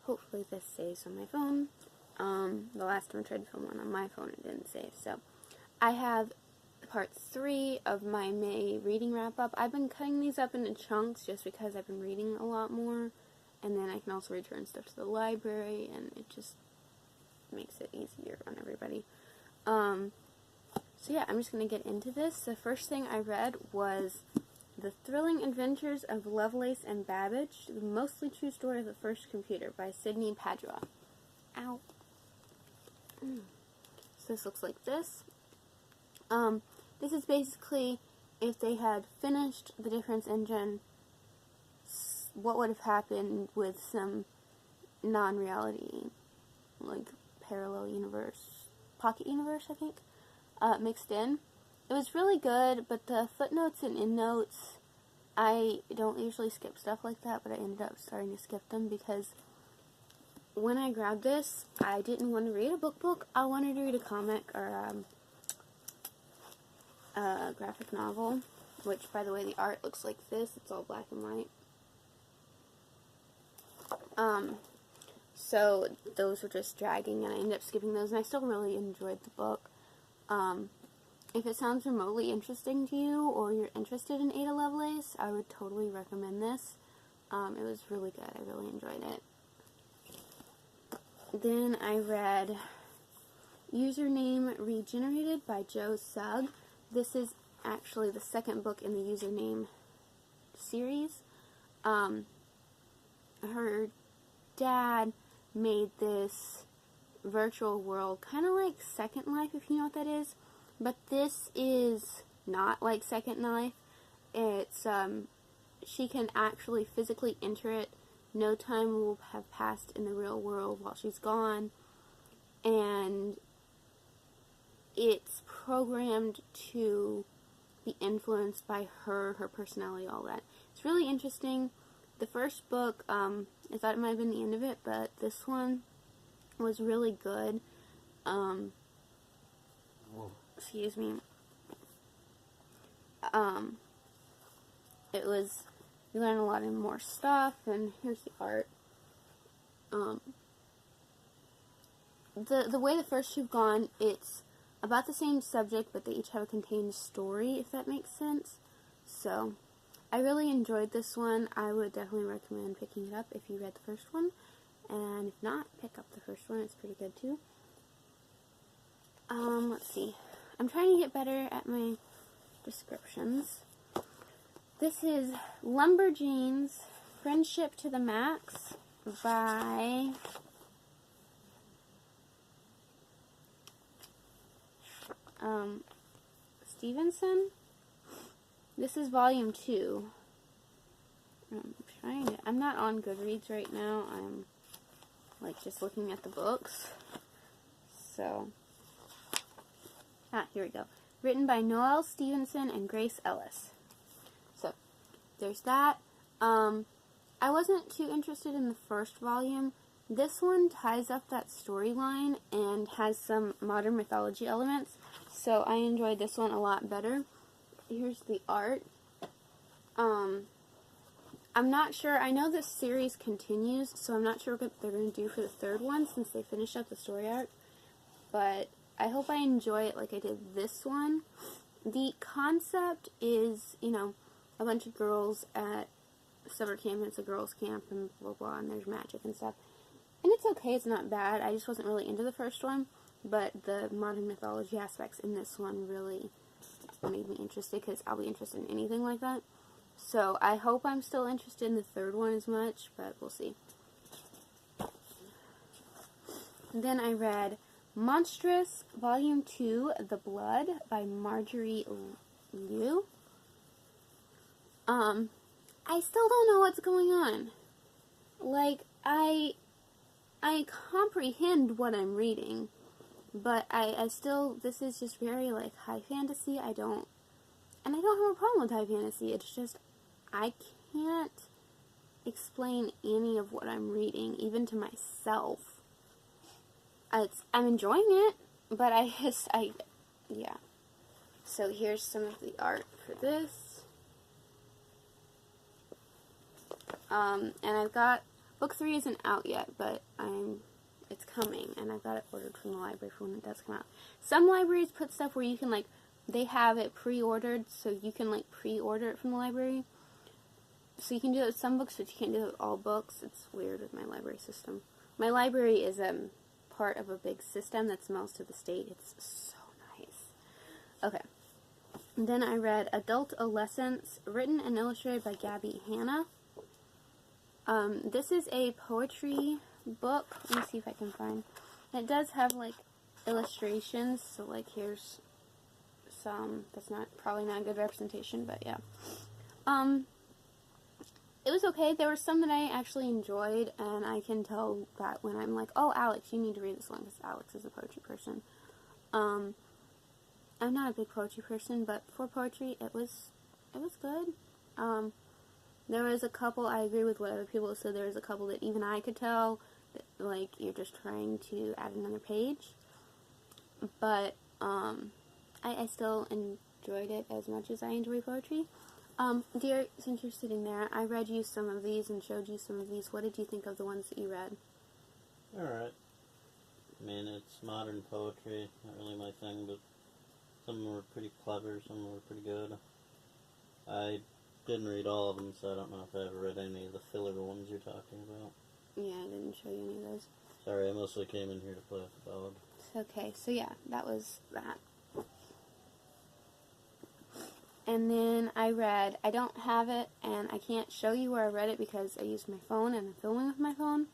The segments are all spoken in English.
hopefully this saves on my phone. The last time I tried to film one on my phone, it didn't save. So I have part 3 of my May reading wrap-up. I've been cutting these up into chunks just because I've been reading a lot more, and then I can also return stuff to the library, and it just makes it easier on everybody. So yeah, I'm just going to get into this. The first thing I read was The Thrilling Adventures of Lovelace and Babbage, the mostly true story of the first computer by Sidney Padua. Ow. So this looks like this. This is basically if they had finished the Difference Engine, what would have happened with some non-reality, like parallel universe, pocket universe, I think, mixed in. It was really good, but the footnotes and endnotes, I don't usually skip stuff like that, but I ended up starting to skip them because when I grabbed this, I didn't want to read a book. I wanted to read a comic or a graphic novel, which, by the way, the art looks like this. It's all black and white. So those were just dragging, and I ended up skipping those, and I still really enjoyed the book. If it sounds remotely interesting to you, or you're interested in Ada Lovelace, I would totally recommend this. It was really good. I really enjoyed it. Then I read Username Regenerated by Joe Sugg. This is actually the second book in the Username series. Her dad made this virtual world, kind of like Second Life, if you know what that is. But this is not like Second Life. It's, she can actually physically enter it. No time will have passed in the real world while she's gone. And it's programmed to be influenced by her personality, all that. It's really interesting. The first book, I thought it might have been the end of it, but this one was really good. Excuse me. It was, you learn a lot of more stuff, and here's the art. The way the first two have gone, it's about the same subject, but they each have a contained story, if that makes sense. So, I really enjoyed this one. I would definitely recommend picking it up if you read the first one. And if not, pick up the first one. It's pretty good too. Let's see. I'm trying to get better at my descriptions. This is Lumberjanes, Friendship to the Max by Stevenson. This is volume 2. I'm not on Goodreads right now. I'm like just looking at the books. So, here we go. Written by Noelle Stevenson and Grace Ellis. So, there's that. I wasn't too interested in the first volume. This one ties up that storyline and has some modern mythology elements. So, I enjoyed this one a lot better. Here's the art. I'm not sure. I know this series continues, so I'm not sure what they're going to do for the third one since they finished up the story arc. But I hope I enjoy it like I did this one. The concept is, you know, a bunch of girls at summer camp, and it's a girls' camp, and blah, blah, and there's magic and stuff. And it's okay, it's not bad. I just wasn't really into the first one, but the modern mythology aspects in this one really made me interested, because I'll be interested in anything like that. So I hope I'm still interested in the third one as much, but we'll see. Then I read Monstrous, Volume 2, The Blood by Marjorie Liu. I still don't know what's going on. Like, I comprehend what I'm reading, but I still, this is just very, like, high fantasy. And I don't have a problem with high fantasy. It's just, I can't explain any of what I'm reading, even to myself. I'm enjoying it, but yeah. So here's some of the art for this. And I've got Book 3 isn't out yet, but it's coming, and I've got it ordered from the library for when it does come out. Some libraries put stuff where you can, like, they have it pre-ordered, so you can, like, pre-order it from the library. So you can do it with some books, but you can't do it with all books. It's weird with my library system. My library is part of a big system that smells to the state. It's so nice. Okay. And then I read Adultolescence, written and illustrated by Gabby Hanna. This is a poetry book. Let me see if I can find. It does have, like, illustrations. So, like, here's some. That's probably not a good representation, but yeah. It was okay. There were some that I actually enjoyed, and I can tell that when I'm like, oh, Alex, you need to read this one, because Alex is a poetry person. I'm not a big poetry person, but for poetry, it was good. There was a couple, I agree with what other people said, there was a couple that even I could tell, that, like, you're just trying to add another page. But, I still enjoyed it as much as I enjoy poetry. Dear, since you're sitting there, I read you some of these and showed you some of these. What did you think of the ones that you read? Alright. I mean, it's modern poetry, not really my thing, but some of them were pretty clever, some of them were pretty good. I didn't read all of them, so I don't know if I ever read any of the filler ones you're talking about. Yeah, I didn't show you any of those. Sorry, I mostly came in here to play with the dog. It's okay, so yeah, that was that. And then I read, I don't have it, and I can't show you where I read it because I used my phone and I'm filming with my phone,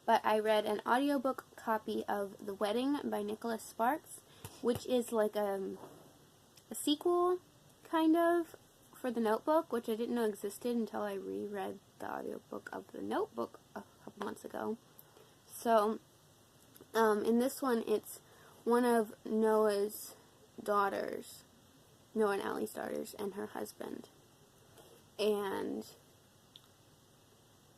but I read an audiobook copy of The Wedding by Nicholas Sparks, which is like a sequel, kind of, for The Notebook, which I didn't know existed until I reread the audiobook of The Notebook a couple months ago. So, in this one, it's one of Noah's daughters, Noah and Allie's daughters, and her husband. And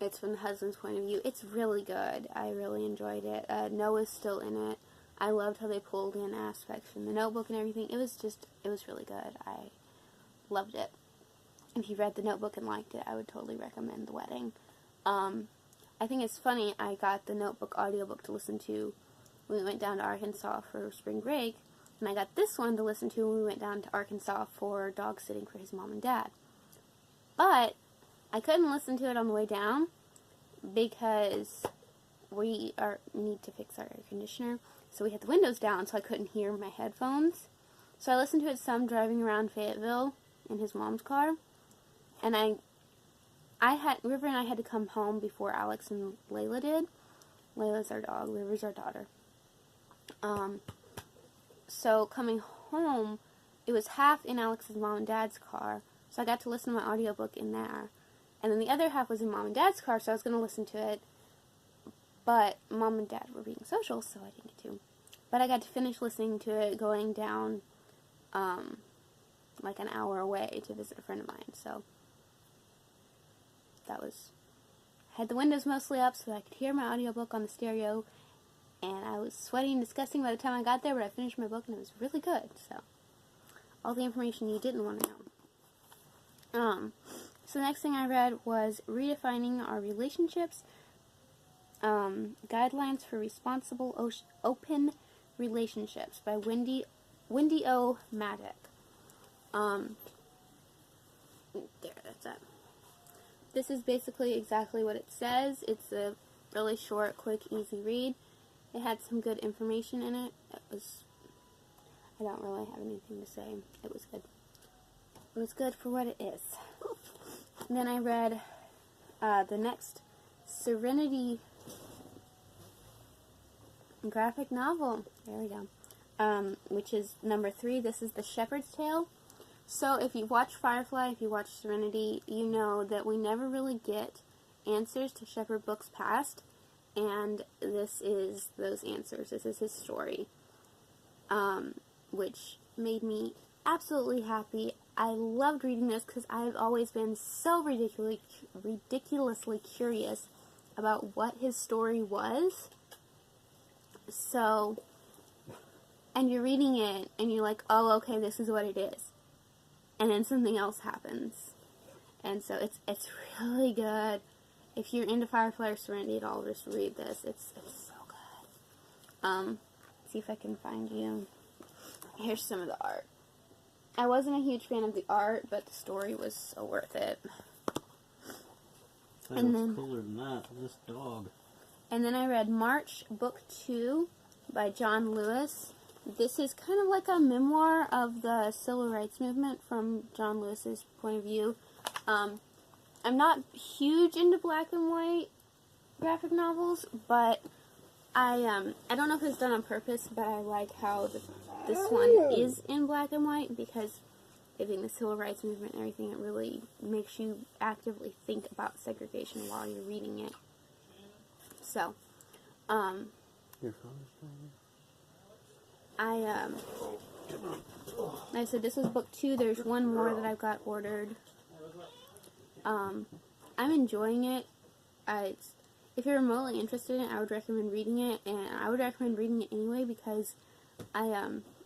it's from the husband's point of view. It's really good. I really enjoyed it. Noah's still in it. I loved how they pulled in aspects from the Notebook and everything. It was really good. I loved it. If you read the Notebook and liked it, I would totally recommend The Wedding. I think it's funny, I got the Notebook audiobook to listen to when we went down to Arkansas for spring break, and I got this one to listen to when we went down to Arkansas for dog sitting for his mom and dad. But I couldn't listen to it on the way down because we need to fix our air conditioner. So we had the windows down, so I couldn't hear my headphones. So I listened to it some driving around Fayetteville in his mom's car. And River and I had to come home before Alex and Layla did. Layla's our dog, River's our daughter. So coming home, it was half in Alex's mom and dad's car, so I got to listen to my audiobook in there. And then the other half was in mom and dad's car, so I was going to listen to it, but mom and dad were being social, so I didn't get to. But I got to finish listening to it going down, like an hour away to visit a friend of mine, so that was, I had the windows mostly up so that I could hear my audiobook on the stereo, and I was sweating and disgusting by the time I got there, but I finished my book and it was really good, so all the information you didn't want to know. So the next thing I read was Redefining Our Relationships, Guidelines for Responsible Open Relationships by Wendy O. Maddock. There, that's it. This is basically exactly what it says. It's a really short, quick, easy read. It had some good information in it. I don't really have anything to say. It was good. It was good for what it is. And then I read the next Serenity graphic novel. There we go. Which is number 3. This is The Shepherd's Tale. So if you watch Firefly, if you watch Serenity, you know that we never really get answers to Shepherd Book's past, and this is those answers. This is his story, which made me absolutely happy. I loved reading this because I've always been so ridiculously curious about what his story was. So, and you're reading it, and you're like, oh, okay, this is what it is. And then something else happens. And so it's really good. if you're into Firefly or Serenity at all, just read this. It's so good. See if I can find you. Here's some of the art. I wasn't a huge fan of the art, but the story was so worth it. And then cooler than that. This dog. And then I read March, Book 2 by John Lewis. This is kind of like a memoir of the civil rights movement from John Lewis's point of view. I'm not huge into black and white graphic novels, but I don't know if it's done on purpose, but I like how this one is in black and white, because I think the civil rights movement and everything, it really makes you actively think about segregation while you're reading it. So, Your phone is playing? like I said, this was book 2. There's one more that I've got ordered. I'm enjoying it. If you're remotely interested in it, I would recommend reading it, and I would recommend reading it anyway, because I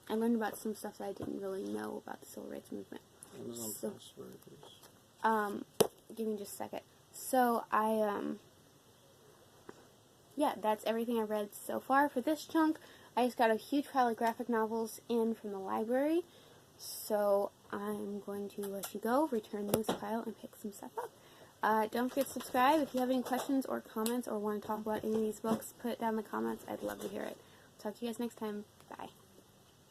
learned about some stuff that I didn't really know about the civil rights movement. So, give me just a second. So, yeah, that's everything I've read so far for this chunk. I just got a huge pile of graphic novels in from the library, so I'm going to let you go, return this pile, and pick some stuff up. Don't forget to subscribe. If you have any questions or comments or want to talk about any of these books, put it down in the comments. I'd love to hear it. Talk to you guys next time. Bye.